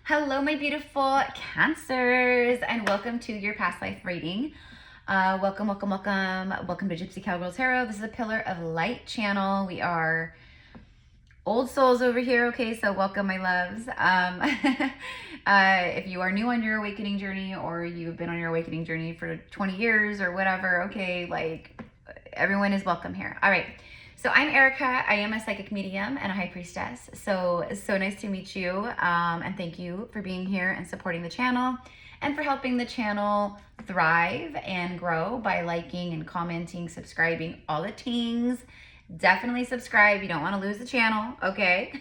Hello, my beautiful Cancers, and welcome to your past life reading. Welcome to GypsyCowgirlTarot. This is a Pillar of Light channel. We are old souls over here, okay? So welcome, my loves. If you are new on your awakening journey, or you've been on your awakening journey for 20 years or whatever, okay, like everyone is welcome here. All right. So I'm Erica. I am a psychic medium and a high priestess. So nice to meet you. And thank you for being here and supporting the channel and for helping the channel thrive and grow by liking and commenting, subscribing, all the things. Definitely subscribe. You don't want to lose the channel. Okay.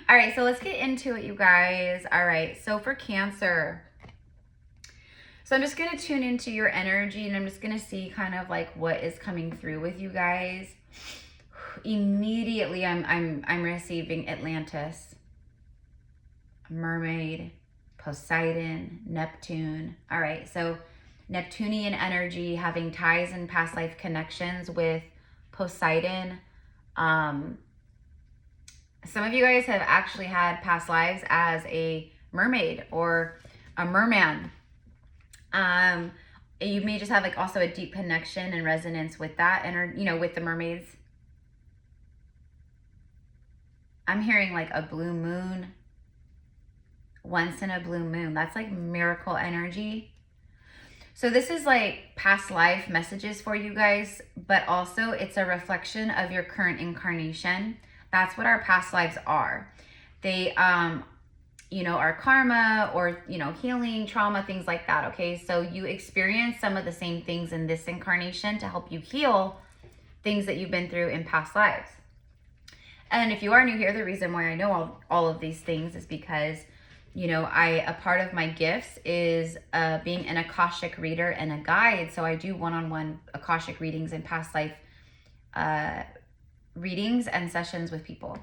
All right. So let's get into it, you guys. All right. So for Cancer, so I'm just going to tune into your energy and I'm just going to see kind of like what is coming through with you guys. Immediately I'm receiving Atlantis, Mermaid, Poseidon, Neptune. All right. So Neptunian energy, having ties and past life connections with Poseidon. Some of you guys have actually had past lives as a mermaid or a merman. You may just have like also a deep connection and resonance with that, and you know, with the mermaids. I'm hearing like a blue moon, once in a blue moon. That's like miracle energy. So this is like past life messages for you guys, but also it's a reflection of your current incarnation. That's what our past lives are. They, you know, our karma or, you know, healing, trauma, things like that. Okay. So you experience some of the same things in this incarnation to help you heal things that you've been through in past lives. And if you are new here, the reason why I know all of these things is because, you know, a part of my gifts is being an Akashic reader and a guide. So I do one-on-one Akashic readings and past life readings and sessions with people.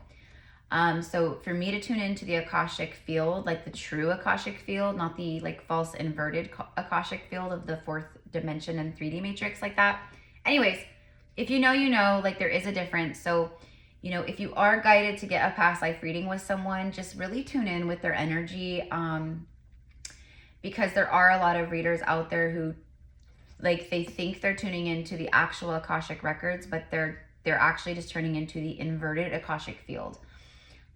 So for me to tune into the Akashic field, like the true Akashic field, not the like false inverted Akashic field of the fourth dimension and 3D matrix like that. Anyways, if you know, you know, like there is a difference. So, you know, if you are guided to get a past life reading with someone, just really tune in with their energy. Because there are a lot of readers out there who like, they think they're tuning into the actual Akashic records, but they're actually just turning into the inverted Akashic field.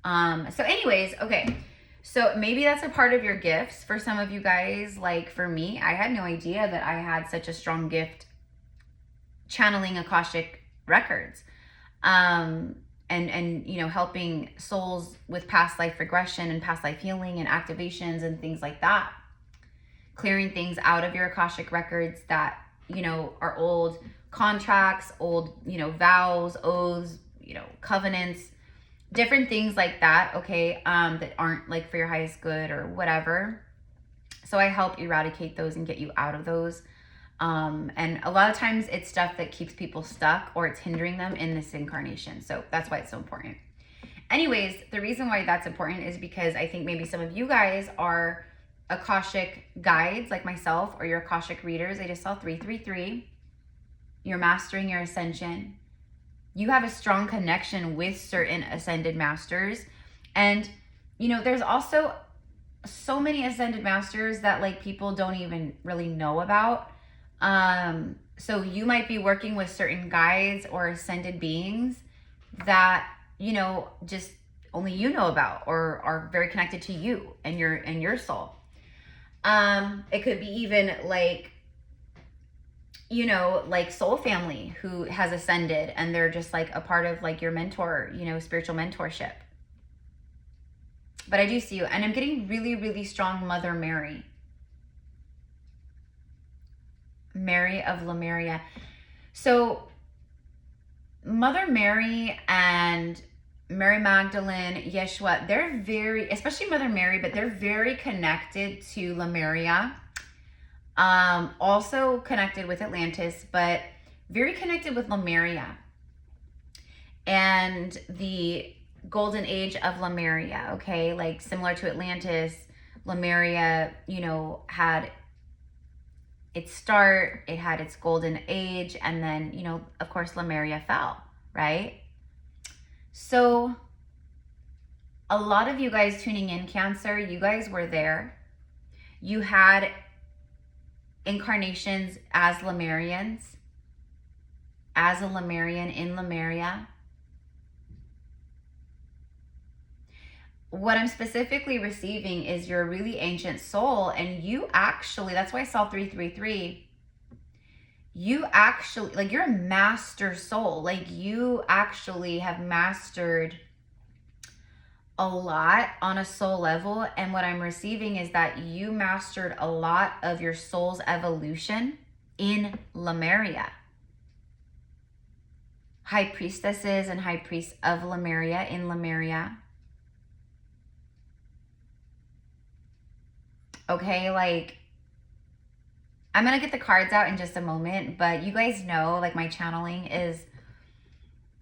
So anyways, okay. So maybe that's a part of your gifts for some of you guys. Like for me, I had no idea that I had such a strong gift channeling Akashic records. And you know, helping souls with past life regression and past life healing and activations and things like that. Clearing things out of your Akashic records that, you know, are old contracts, old, you know, vows, oaths, you know, covenants, different things like that, okay, that aren't like for your highest good or whatever. So I help eradicate those and get you out of those. And a lot of times it's stuff that keeps people stuck or it's hindering them in this incarnation. So that's why it's so important. Anyways, the reason why that's important is because I think maybe some of you guys are Akashic guides like myself, or you're Akashic readers. I just saw 333. You're mastering your ascension. You have a strong connection with certain ascended masters. And, you know, there's also so many ascended masters that like people don't even really know about. So you might be working with certain guides or ascended beings that, you know, just only you know about or are very connected to you and your soul. It could be even like, you know, like soul family who has ascended and they're just like a part of like your mentor, you know, spiritual mentorship. But I do see you, and I'm getting really, really strong Mother Mary. Mary of Lemuria. So Mother Mary and Mary Magdalene, Yeshua, they're very, especially Mother Mary, but they're very connected to Lemuria. Also connected with Atlantis, but very connected with Lemuria and the golden age of Lemuria. Okay. Like similar to Atlantis, Lemuria, you know, had its start, it had its golden age, and then, you know, of course, Lemuria fell, right? So a lot of you guys tuning in, Cancer, you guys were there. You had incarnations as Lemurians, as a Lemurian in Lemuria. What I'm specifically receiving is you're a really ancient soul, and you actually, that's why I saw 333. You actually, like, you're a master soul. Like, you actually have mastered a lot on a soul level. And what I'm receiving is that you mastered a lot of your soul's evolution in Lemuria. High priestesses and high priests of Lemuria in Lemuria. Okay, like, I'm going to get the cards out in just a moment, but you guys know, like, my channeling is,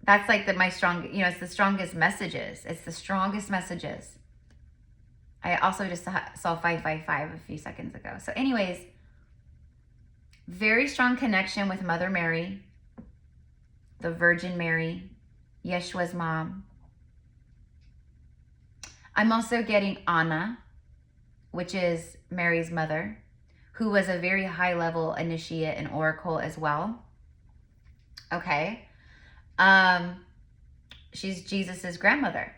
that's like my strong, you know, it's the strongest messages. It's the strongest messages. I also just saw 555 a few seconds ago. So anyways, very strong connection with Mother Mary, the Virgin Mary, Yeshua's mom. I'm also getting Anna, which is Mary's mother, who was a very high level initiate and oracle as well. Okay. She's Jesus's grandmother.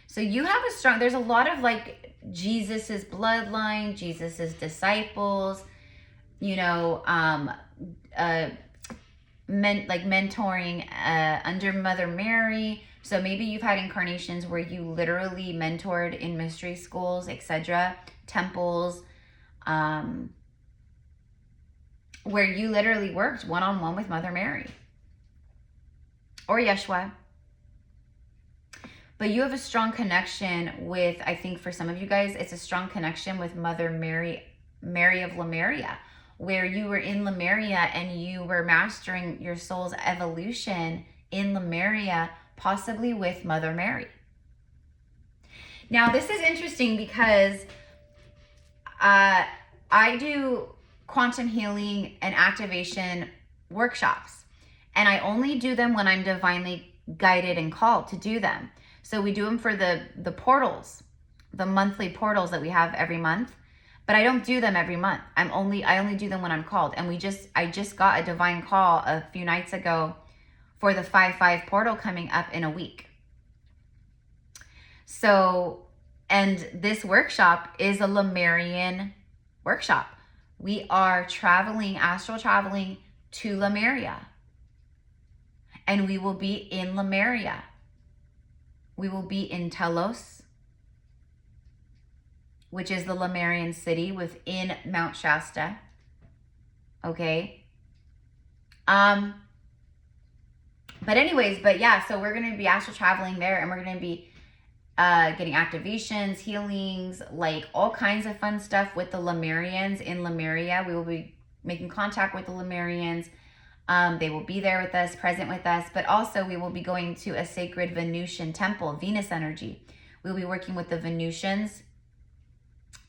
So you have a strong, there's a lot of like Jesus's bloodline, Jesus's disciples, you know, mentoring under Mother Mary. So maybe you've had incarnations where you literally mentored in mystery schools, etc., temples, where you literally worked one-on-one with Mother Mary or Yeshua. But you have a strong connection with, I think for some of you guys, it's a strong connection with Mother Mary, Mary of Lemuria, where you were in Lemuria and you were mastering your soul's evolution in Lemuria, possibly with Mother Mary. Now, this is interesting because I do quantum healing and activation workshops, and I only do them when I'm divinely guided and called to do them. So we do them for the portals, the monthly portals that we have every month, but I don't do them every month. I only do them when I'm called. And I just got a divine call a few nights ago for the 5/5 portal coming up in a week. So, and this workshop is a Lemurian workshop. We are traveling, astral traveling to Lemuria. And we will be in Lemuria. We will be in Telos, which is the Lemurian city within Mount Shasta. Okay. But yeah, so we're going to be astral traveling there, and we're going to be getting activations, healings, like all kinds of fun stuff with the Lemurians in Lemuria. We will be making contact with the Lemurians. They will be there with us, present with us, but also we will be going to a sacred Venusian temple, Venus energy. We'll be working with the Venusians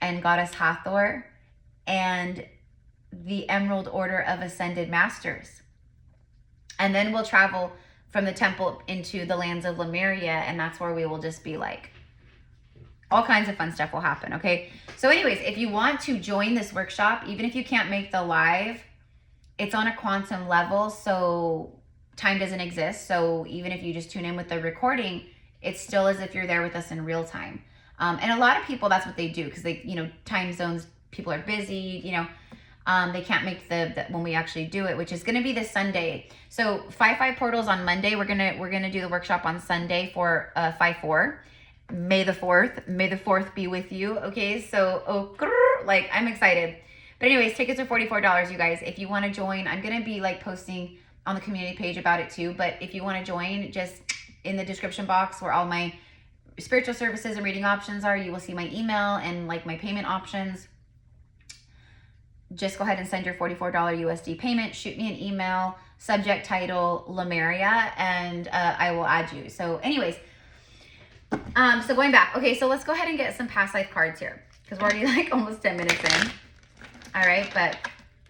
and Goddess Hathor and the Emerald Order of Ascended Masters. And then we'll travel from the temple into the lands of Lemuria, and that's where we will just be like, all kinds of fun stuff will happen, okay? So anyways, if you want to join this workshop, even if you can't make the live, it's on a quantum level, so time doesn't exist. So even if you just tune in with the recording, it's still as if you're there with us in real time. And a lot of people, that's what they do, because they, you know, time zones, people are busy, you know, they can't make the when we actually do it, which is going to be this Sunday. So 5/5 portals on Monday. We're gonna do the workshop on Sunday for 5/4. May the 4th be with you. Okay, so like I'm excited. But anyways, tickets are $44, you guys. If you want to join, I'm gonna be like posting on the community page about it too. But if you want to join, just in the description box where all my spiritual services and reading options are, you will see my email and like my payment options. Just go ahead and send your $44 USD payment. Shoot me an email, subject title Lemuria, and I will add you. So anyways, so going back. Okay, so let's go ahead and get some past life cards here, because we're already like almost 10 minutes in. All right, but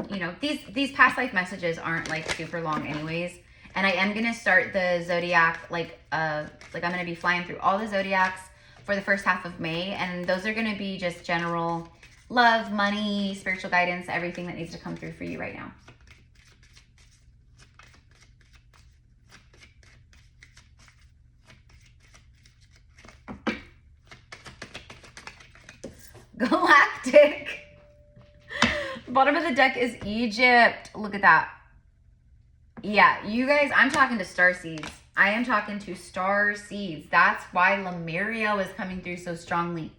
you know, these past life messages aren't like super long anyways. And I am going to start the zodiac, like I'm going to be flying through all the zodiacs for the first half of May. And those are going to be just general love, money, spiritual guidance, everything that needs to come through for you right now. Galactic. Bottom of the deck is Egypt. Look at that. Yeah, you guys, I'm talking to star seeds. I am talking to star seeds. That's why Lemuria was coming through so strongly.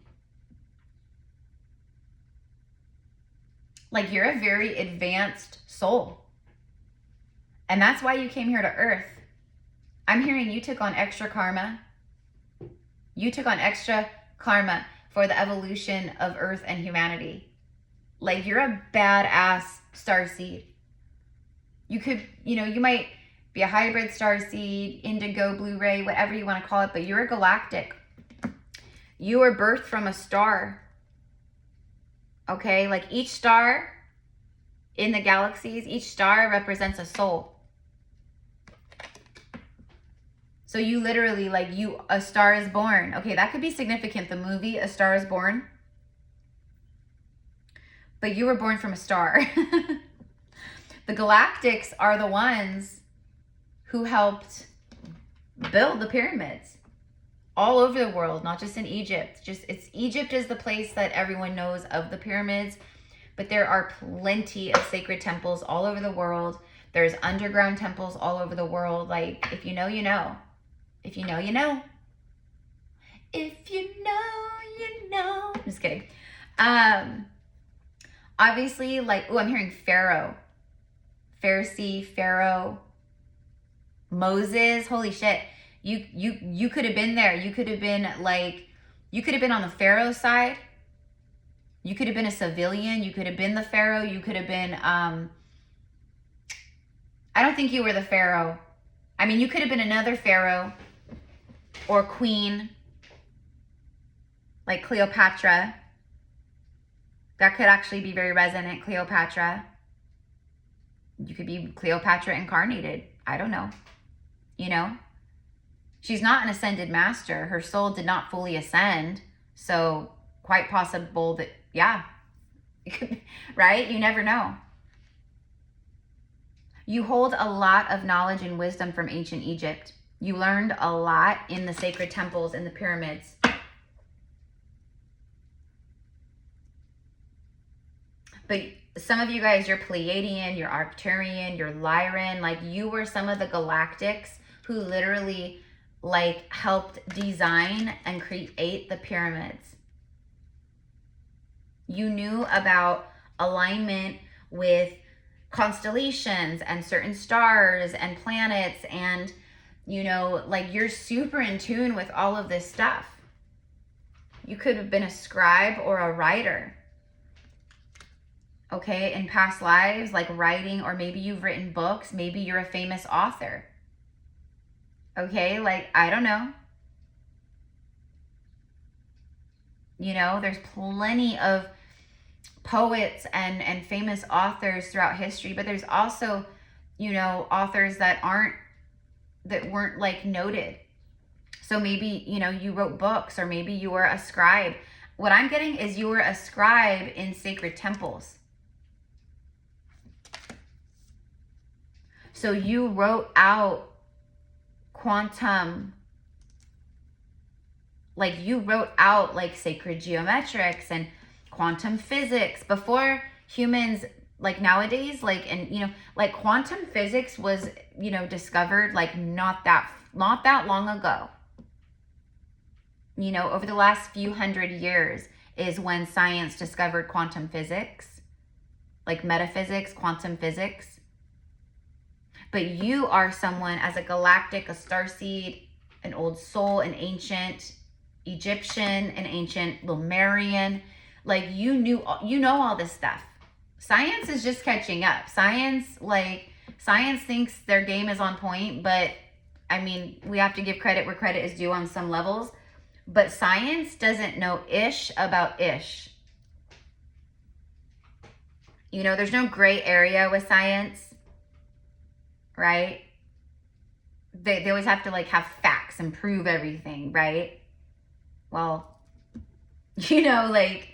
Like, you're a very advanced soul. And that's why you came here to Earth. I'm hearing you took on extra karma. You took on extra karma for the evolution of Earth and humanity. Like, you're a badass starseed. You could, you might be a hybrid starseed, indigo, Blu-ray, whatever you want to call it, but you're a galactic. You were birthed from a star. Okay, like each star in the galaxies, each star represents a soul. So you literally, like, A Star is Born. Okay, that could be significant. The movie A Star is Born. But you were born from a star. The Galactics are the ones who helped build the pyramids all over the world, not just in Egypt. Egypt is the place that everyone knows of the pyramids, but there are plenty of sacred temples all over the world. There's underground temples all over the world. Like, if you know, you know. If you know, you know. If you know, you know. I'm just kidding. Obviously, like, I'm hearing Pharaoh. Pharisee, Pharaoh, Moses. Holy shit. You could have been there. You could have been on the Pharaoh side. You could have been a civilian. You could have been the Pharaoh. You could have been, I don't think you were the Pharaoh. I mean, you could have been another Pharaoh or queen, like Cleopatra. That could actually be very resonant, Cleopatra. You could be Cleopatra incarnated. I don't know. She's not an ascended master. Her soul did not fully ascend. So quite possible that, yeah, right? You never know. You hold a lot of knowledge and wisdom from ancient Egypt. You learned a lot in the sacred temples and the pyramids. But some of you guys, you're Pleiadian, you're Arcturian, you're Lyran. Like, you were some of the Galactics who literally, like, helped design and create the pyramids. You knew about alignment with constellations and certain stars and planets, and, like, you're super in tune with all of this stuff. You could have been a scribe or a writer. Okay, in past lives, like writing, or maybe you've written books, maybe you're a famous author. Okay, like, I don't know. There's plenty of poets and famous authors throughout history, but there's also, authors that weren't like noted. So maybe, you wrote books, or maybe you were a scribe. What I'm getting is you were a scribe in sacred temples. So you wrote out quantum, like, you wrote out like sacred geometrics and quantum physics before humans, like nowadays, like, and like quantum physics was, discovered like not that long ago. Over the last few hundred years is when science discovered quantum physics, like metaphysics, quantum physics. But you are someone, as a galactic, a starseed, an old soul, an ancient Egyptian, an ancient Lemurian. Like, you know all this stuff. Science is just catching up. Science thinks their game is on point, but I mean, we have to give credit where credit is due on some levels. But science doesn't know ish about ish. There's no gray area with science. Right? they always have to like have facts and prove everything, right? Well, you know, like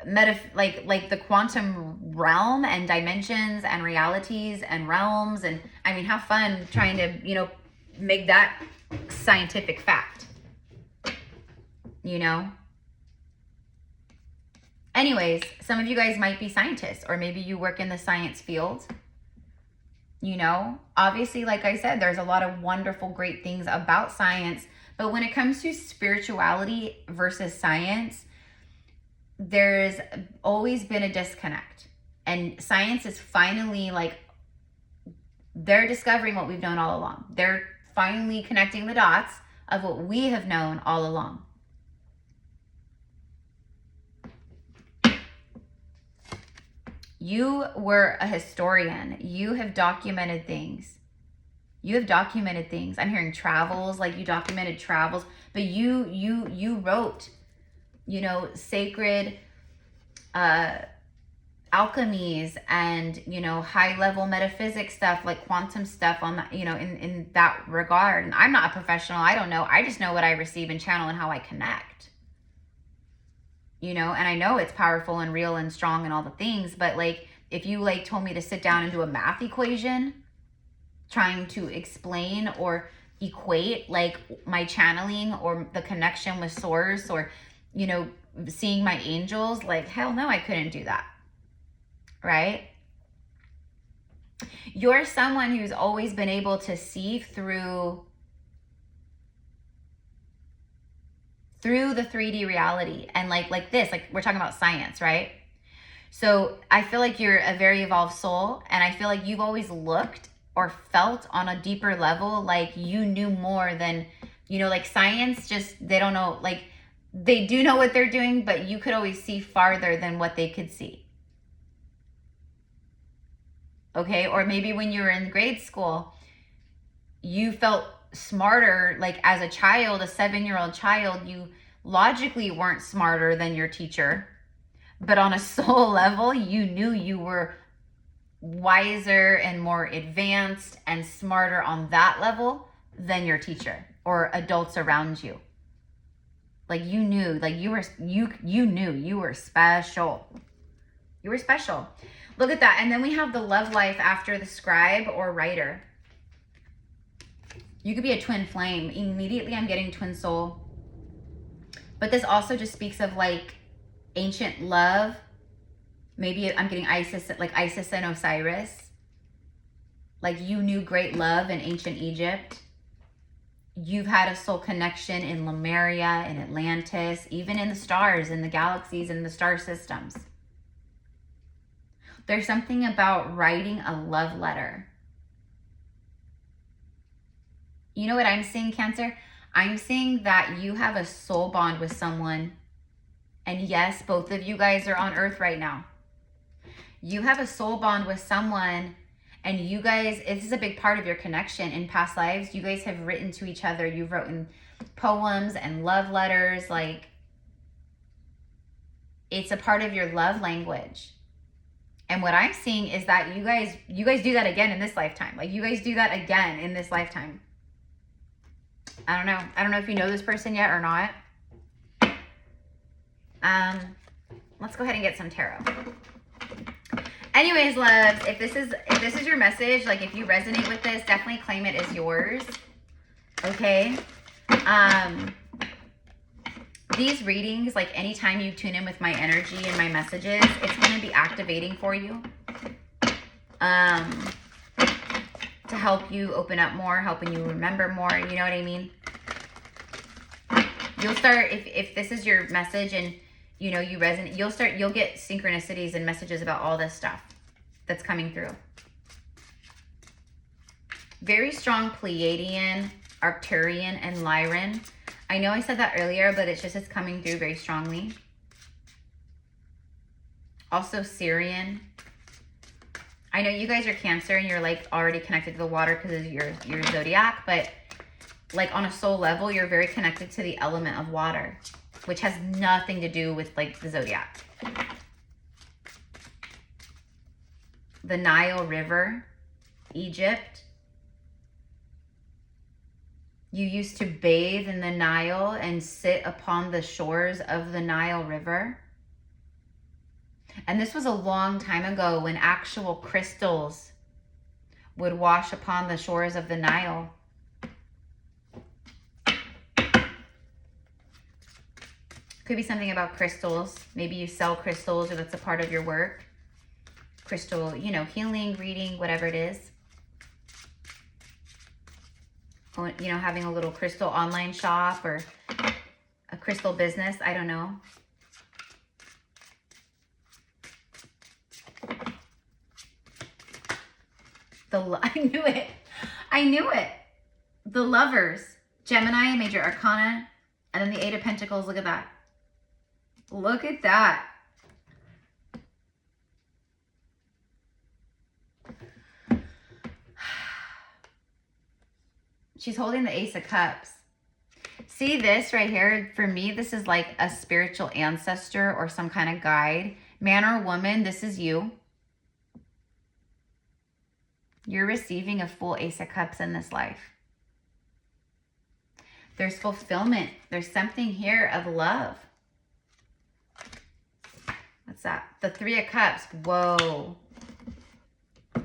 like the quantum realm and dimensions and realities and realms, and I mean, have fun trying to, you know, make that scientific fact, you know? Anyways, some of you guys might be scientists, or maybe you work in the science field. You know, obviously, like I said, there's a lot of wonderful, great things about science, but when it comes to spirituality versus science, there's always been a disconnect. And science is finally like, they're discovering what we've known all along. They're finally connecting the dots of what we have known all along. You were a historian. You have documented things. You have documented things. I'm hearing travels, like you documented travels, but you wrote, you know, sacred alchemies and, you know, high level metaphysics stuff, like quantum stuff on that, you know, in that regard. And I'm not a professional. I don't know. I just know what I receive and channel and how I connect. You know, and I know it's powerful and real and strong and all the things, but like, if you like told me to sit down and do a math equation, trying to explain or equate like my channeling or the connection with source, or, you know, seeing my angels, like, hell no, I couldn't do that. Right? You're someone who's always been able to see through the 3D reality, and like this, like we're talking about science, right? So I feel like you're a very evolved soul, and I feel like you've always looked or felt on a deeper level like you knew more than, you know, like science just, they don't know, like they do know what they're doing, but you could always see farther than what they could see. Okay? Or maybe when you were in grade school, you felt smarter, like as a child, a 7-year-old child, you logically weren't smarter than your teacher, but on a soul level, you knew you were wiser and more advanced and smarter on that level than your teacher or adults around you. Like you knew, like you knew you were special. You were special. Look at that. And then we have the love life after the scribe or writer. You could be a twin flame. Immediately I'm getting twin soul. But this also just speaks of like ancient love. Maybe I'm getting Isis, like Isis and Osiris. Like you knew great love in ancient Egypt. You've had a soul connection in Lemuria, in Atlantis, even in the stars, in the galaxies, in the star systems. There's something about writing a love letter. You know what I'm seeing, Cancer? I'm seeing that you have a soul bond with someone. And yes, both of you guys are on Earth right now. You have a soul bond with someone, and you guys, this is a big part of your connection. In past lives, you guys have written to each other. You've written poems and love letters. Like, it's a part of your love language. And what I'm seeing is that you guys do that again in this lifetime. Like, you guys do that again in this lifetime. I don't know. I don't know if you know this person yet or not. Let's go ahead and get some tarot. Anyways, loves, if this is your message, like if you resonate with this, definitely claim it as yours. Okay. These readings, like anytime you tune in with my energy and my messages, it's going to be activating for you. To help you open up more, helping you remember more, you know what I mean? You'll start, if this is your message and you know, you resonate, you'll get synchronicities and messages about all this stuff that's coming through. Very strong Pleiadian, Arcturian, and Lyran. I know I said that earlier, but it's coming through very strongly. Also Syrian. I know you guys are Cancer and you're like already connected to the water because of your zodiac, but like on a soul level, you're very connected to the element of water, which has nothing to do with like the zodiac. The Nile River, Egypt. You used to bathe in the Nile and sit upon the shores of the Nile River. And this was a long time ago when actual crystals would wash upon the shores of the Nile. Could be something about crystals. Maybe you sell crystals or that's a part of your work. Crystal, you know, healing, reading, whatever it is. You know, having a little crystal online shop or a crystal business. I don't know. I knew it. I knew it. The Lovers. Gemini, Major Arcana. And then the Eight of Pentacles. Look at that. Look at that. She's holding the Ace of Cups. See this right here? For me, this is like a spiritual ancestor or some kind of guide. Man or woman, this is you. You're receiving a full Ace of Cups in this life. There's fulfillment. There's something here of love. What's that? The Three of Cups. Whoa.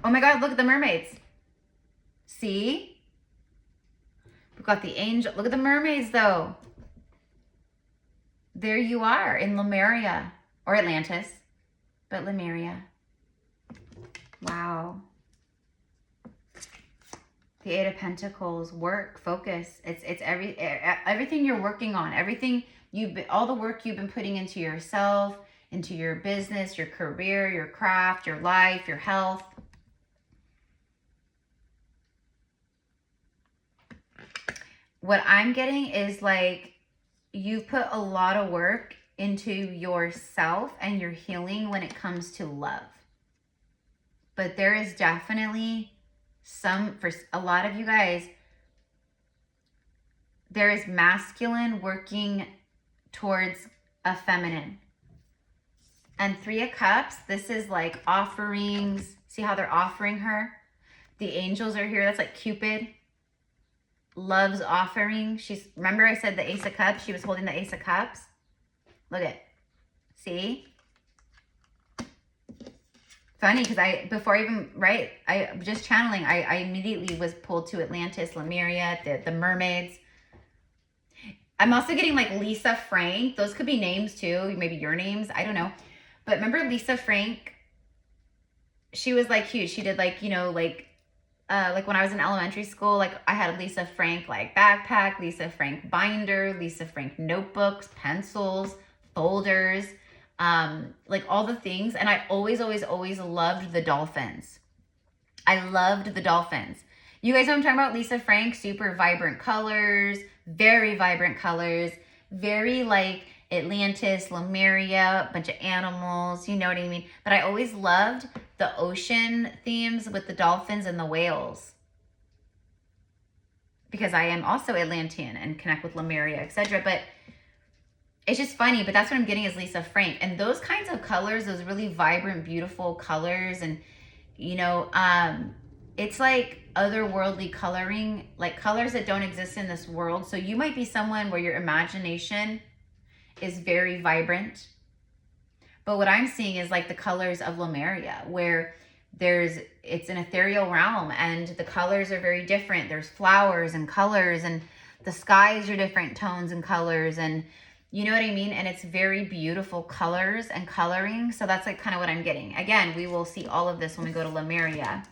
Oh my God, look at the mermaids. See? We've got the angel. Look at the mermaids though. There you are in Lemuria or Atlantis, but Lemuria. Wow. The Eight of Pentacles, work, focus. It's everything you're working on, all the work you've been putting into yourself, into your business, your career, your craft, your life, your health. What I'm getting is like you've put a lot of work into yourself and your healing when it comes to love. But there is definitely for a lot of you guys, there is masculine working towards a feminine. And Three of Cups, this is like offerings. See how they're offering her? The angels are here. That's like Cupid. Love's offering. Remember I said the Ace of Cups? She was holding the Ace of Cups. Look at, see? Funny because before I even, right, I just channeling, I immediately was pulled to Atlantis, Lemuria, the mermaids. I'm also getting like Lisa Frank. Those could be names too. Maybe your names. I don't know. But remember Lisa Frank? She was like huge. She did like, you know, like when I was in elementary school, like I had a Lisa Frank like backpack, Lisa Frank binder, Lisa Frank notebooks, pencils, folders, like all the things. And I always loved the dolphins. I loved the dolphins. You guys know what I'm talking about? Lisa Frank, super vibrant colors, very vibrant colors, very like Atlantis, Lemuria, a bunch of animals, you know what I mean? But I always loved the ocean themes with the dolphins and the whales. Because I am also Atlantean and connect with Lemuria, etc. But it's just funny, but that's what I'm getting is Lisa Frank. And those kinds of colors, those really vibrant, beautiful colors, and you know, it's like otherworldly coloring, like colors that don't exist in this world. So you might be someone where your imagination is very vibrant. But what I'm seeing is like the colors of Lemuria, where it's an ethereal realm and the colors are very different. There's flowers and colors and the skies are different tones and colors, and you know what I mean? And it's very beautiful colors and coloring. So that's like kind of what I'm getting. Again, we will see all of this when we go to Lemuria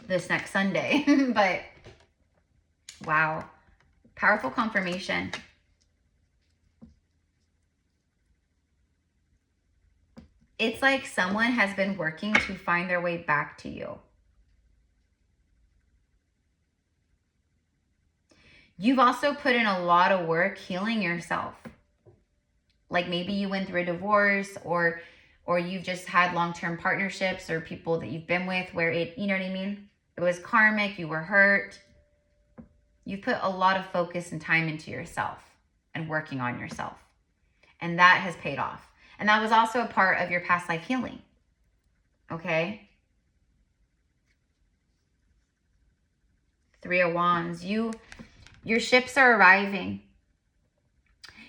this next Sunday. But wow, powerful confirmation. It's like someone has been working to find their way back to you. You've also put in a lot of work healing yourself. Like maybe you went through a divorce or you've just had long-term partnerships or people that you've been with where it, you know what I mean? It was karmic, you were hurt. You've put a lot of focus and time into yourself and working on yourself. And that has paid off. And that was also a part of your past life healing. Okay? Three of Wands. Your ships are arriving.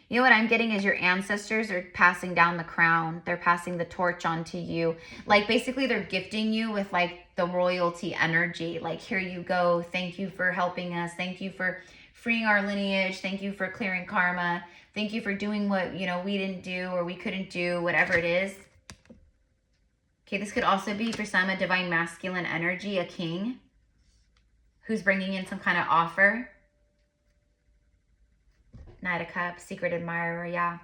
You know what I'm getting is your ancestors are passing down the crown. They're passing the torch on to you. Like, basically, they're gifting you with, like, the royalty energy. Like, here you go. Thank you for helping us. Thank you for freeing our lineage. Thank you for clearing karma. Thank you for doing what, you know, we didn't do or we couldn't do, whatever it is. Okay, this could also be, for some, a divine masculine energy, a king who's bringing in some kind of offer. Knight of Cups, secret admirer, yeah.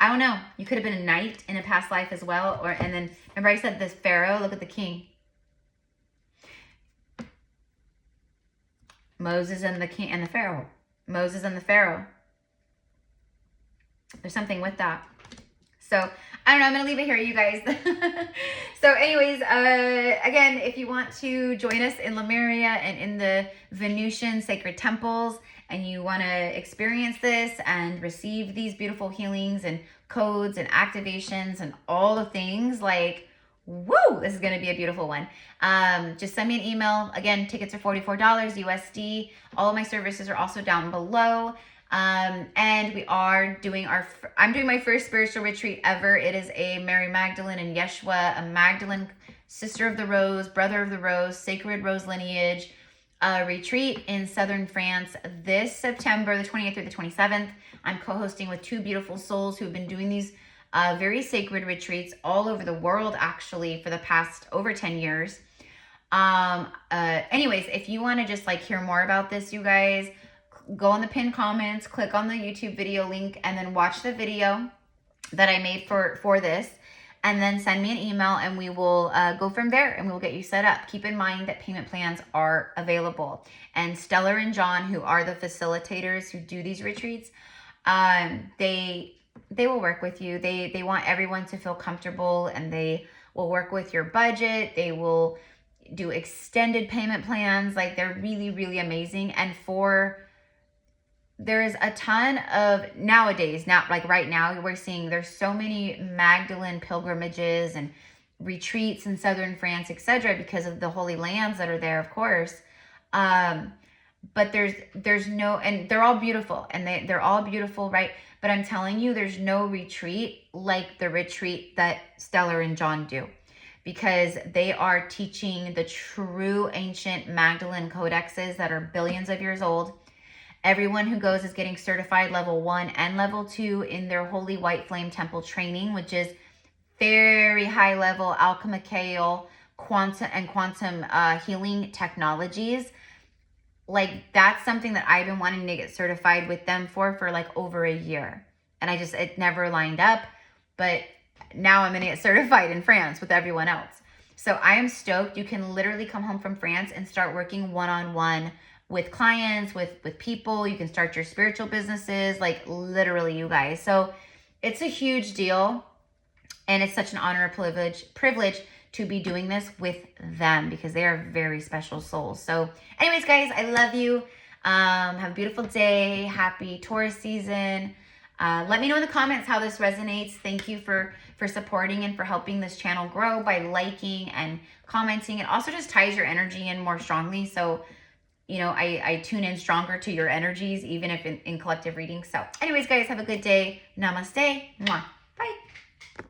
I don't know. You could have been a knight in a past life as well. And then, remember I said this pharaoh? Look at the king. Moses and the king and the pharaoh. Moses and the pharaoh. There's something with that. So, I don't know. I'm going to leave it here, you guys. So, anyways, again, if you want to join us in Lemuria and in the Venusian sacred temples, and you want to experience this and receive these beautiful healings and codes and activations and all the things, like, woo, this is going to be a beautiful one. Just send me an email. Again, tickets are $44 USD. All of my services are also down below. And we are doing I'm doing my first spiritual retreat ever. It is a Mary Magdalene and Yeshua, a Magdalene, sister of the rose, brother of the rose, sacred rose lineage, retreat in southern France this September, the 28th through the 27th. I'm co-hosting with two beautiful souls who have been doing these very sacred retreats all over the world, actually, for the past over 10 years. Anyways, if you want to just, like, hear more about this, you guys, go on the pinned comments, click on the YouTube video link, and then watch the video that I made for this. And then send me an email and we will go from there and we will get you set up. Keep in mind that payment plans are available. And Stellar and John, who are the facilitators who do these retreats, they will work with you. They want everyone to feel comfortable, and they will work with your budget. They will do extended payment plans. Like, they're really, really amazing. And there is a ton of nowadays, like right now, we're seeing there's so many Magdalene pilgrimages and retreats in southern France, etc., because of the holy lands that are there, of course. But there's no, and they're all beautiful, and they're all beautiful, right? But I'm telling you, there's no retreat like the retreat that Stellar and John do, because they are teaching the true ancient Magdalene codexes that are billions of years old. Everyone who goes is getting certified level 1 and level 2 in their Holy White Flame Temple training, which is very high level alchemical, quantum healing technologies. Like, that's something that I've been wanting to get certified with them for like over a year. And it never lined up. But now I'm going to get certified in France with everyone else. So I am stoked. You can literally come home from France and start working one-on-one with clients, with people. You can start your spiritual businesses, like, literally, you guys. So it's a huge deal, and it's such an honor and privilege to be doing this with them, because they are very special souls. So anyways, guys, I love you. Have a beautiful day. Happy Taurus season. Let me know in the comments how this resonates. Thank you for supporting and for helping this channel grow by liking and commenting. It also just ties your energy in more strongly. So, you know, I tune in stronger to your energies, even if in collective readings. So anyways, guys, have a good day. Namaste. Mwah. Bye.